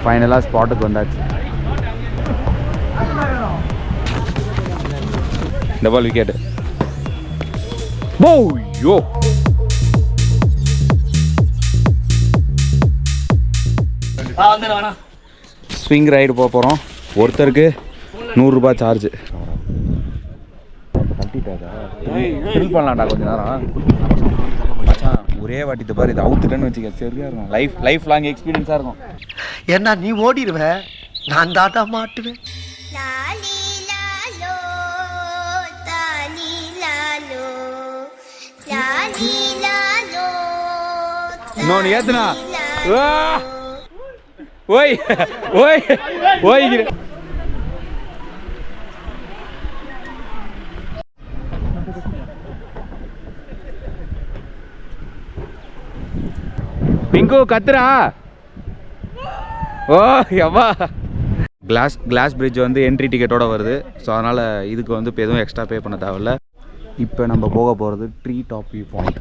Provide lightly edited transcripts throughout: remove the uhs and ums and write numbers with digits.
ஃபைனலாக ஸ்பாட்டுக்கு வந்தாச்சு. Double wicket. Yo swing ride போக போகிறோம். ஒருத்தருக்கு 100 ரூபாய் சார்ஜ். ஃபில் பண்ணலாம்டா கொஞ்ச நேரம். ஒரே வாட்டி பாரு, இது அவுத்துட்டேன்னு வச்சுக்க சரியா இருக்கும். லைஃப் லாங் எக்ஸ்பீரியன்ஸாக இருக்கும். ஏன்னா நீ ஓடிடுவேன், நான் தாட்டா மாட்டுவேன். இன்னொன்று ஏத்துனா ஓய் ஓய் ஓய் பிங்கு கத்துறா. ஓ எவ்வா. கிளாஸ் பிரிட்ஜ் வந்து என்ட்ரி டிக்கெட்டோட வருது. ஸோ அதனால் இதுக்கு வந்து இப்போ எதுவும் எக்ஸ்ட்ரா பே பண்ண தேவையில்ல. இப்போ நம்ம போக போகிறது ட்ரீ டாப் வியூ பாயிண்ட்.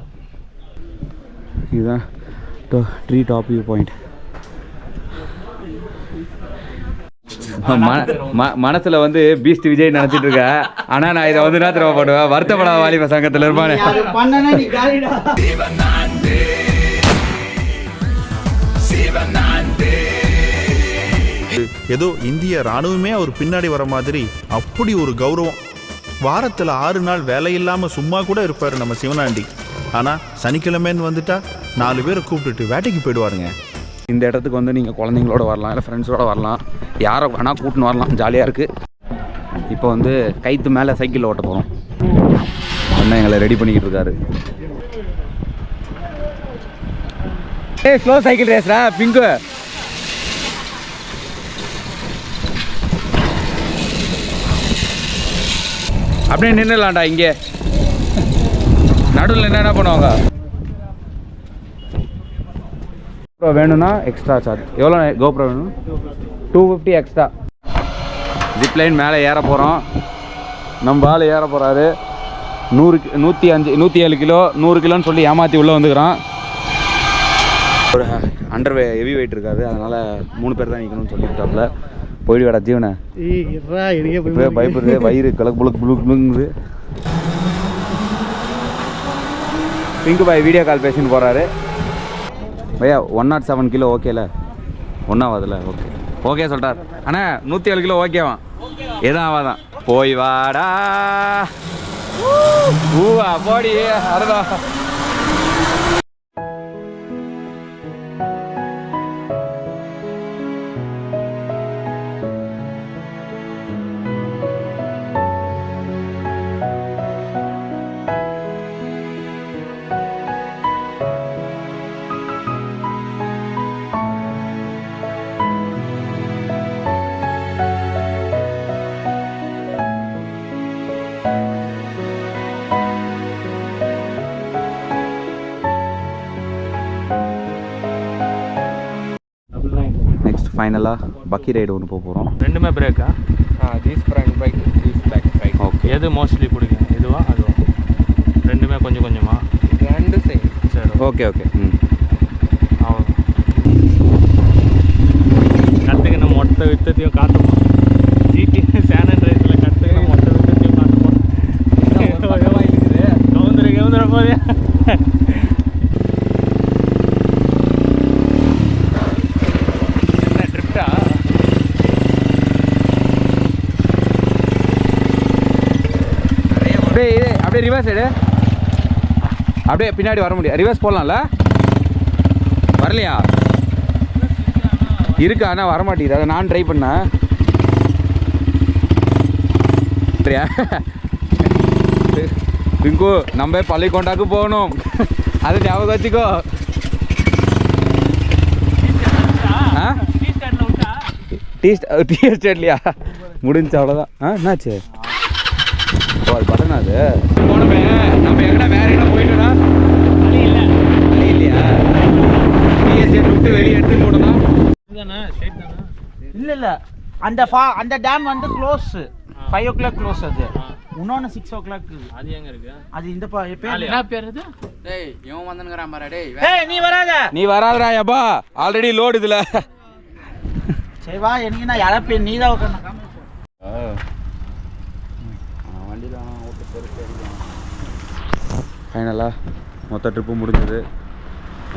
இதுதான் ட்ரீ டாப் வியூ பாயிண்ட். மனசில் வந்து பீஸ்ட் விஜய் நினச்சிட்டு இருக்க. ஆனால் நான் இதை வந்து என்ன பண்ணுவேன், வருத்தப்படாத வாலிப சங்கத்தில் இருப்பானே. ஏதோ இந்திய ராணுவமே அவர் பின்னாடி வர மாதிரி அப்படி ஒரு கௌரவம். வாரத்தில் 6 நாள் வேலை இல்லாமல் சும்மா கூட இருப்பார் நம்ம சிவனாண்டி. ஆனால் சனிக்கிழமைன்னு வந்துட்டா 4 பேரை கூப்பிட்டுட்டு வேட்டைக்கு போயிடுவாருங்க. இந்த இடத்துக்கு வந்து நீங்கள் குழந்தைங்களோட வரலாம், இல்லை ஃப்ரெண்ட்ஸோட வரலாம், யாரை வேணால் கூட்டின்னு வரலாம். ஜாலியாக இருக்குது. இப்போ வந்து கைத்து மேலே சைக்கிளில் ஓட்ட போகிறோம். அண்ணன் எங்களை ரெடி பண்ணிக்கிட்டு இருக்காரு. ஸ்லோ சைக்கிள் ரேஸ்ரா பிங்கு. அப்படியே நின்றுலாம்டா. இங்கே நடுவில் என்ன பண்ணுவாங்க. GoPro வேணும்னா எக்ஸ்ட்ரா சார்ஜ். எவ்வளோ GoPro வேணும்? 250 எக்ஸ்ட்ரா. ஜிப்லைன் மேலே ஏற போகிறோம். நம்ம ஆள் ஏற போகிறாரு. 107 கிலோ 100 கிலோன்னு சொல்லி ஏமாற்றி உள்ளே வந்துக்கிறான். ஒரு அண்டர் ஹெவி வெயிட் இருக்காது, அதனால் 3 பேர் தான் நிற்கணும்னு சொல்லிட்டாப்புல. போயிடுவாடா ஜீவனை. இப்போ பயப்படுது, வயிறு கலக்கு புழுக்கு புழுங்குது. பிங்கு பாய் வீடியோ கால் பேசின்னு போகிறாரு. பையா 107 கிலோ ஓகேல? ஒன்றாவதுல ஓகே சொல்கிறார். அண்ணா 107 கிலோ ஓகேவான், எதுவும் ஆவாதான். போய் வாடா ஊவா போடி அருதா. நெக்ஸ்ட் ஃபைனலாக பக்கி ரைடு ஒன்று போக போகிறோம். ரெண்டுமே பிரேக்கா? These front bike, these back bike. Okay. எது மோஸ்ட்லி பிடிக்கும்? இதுவா அதுவா? ரெண்டுமே கொஞ்சம் கொஞ்சமா? ரெண்டு சேம். சரி ஓகே. அவ்வளோ கற்றுக்கின மொத்த வித்தத்தையும் காட்டுமா? ஜிடி சேனன் ரைஸில் கற்றுக்கின மொத்த வித்தத்தையும் காட்டுமா? கவுந்துர போதே. என்ன ட்ரிப்டா? அப்படியே ரிவர்ஸ் எடு. அப்படியே பின்னாடி வர முடியாது. ரிவர்ஸ் போடலாம்ல? வரலையா? இருக்கு, ஆனால் வரமாட்டேங்குது. அதை நான் ட்ரை பண்ணேன். சரியா பிங்கு, நம்ம பள்ளிக்கொண்டாக்கு போகணும். அதை ஞாபகம் வச்சுக்கோ. டீ எஸ்டேட்லையா? முடிஞ்சு அவ்வளோதான். என்னாச்சு? ஓ அது பட்டனா? அது போனமே நம்ம எங்கடா வேற எங்கடா போயிட்டோம்னா வழி இல்லையா? டீ எஸ்டேட் விட்டு வெளியே எடுத்து போனோம்னா இல்லை அந்த டேம் வந்து க்ளோஸ் 5 o'clock க்ளோஸ். அது இன்னொன்று 6 o'clock. அது எங்க இருக்கு? அது இந்த பேர் என்ன பேர்? இது டேய் இவன் வந்தங்கறான் பாரு. டேய் நீ வராதடா எப்பா, ஆல்ரெடி லோடு இதுல. சரி வா எனக்கு நான் இழப்பேன் நீ தான் உட்காந்து வண்டியில் ஃபைனலாக மொத்த ட்ரிப்பு முடிஞ்சது.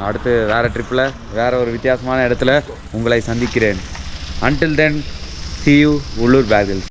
அடுத்து வேறு ட்ரிப்பில் வேறு ஒரு வித்தியாசமான இடத்துல உங்களை சந்திக்கிறேன். Until then, see you, உள்ளூர் பேர் ஹில்ஸ்.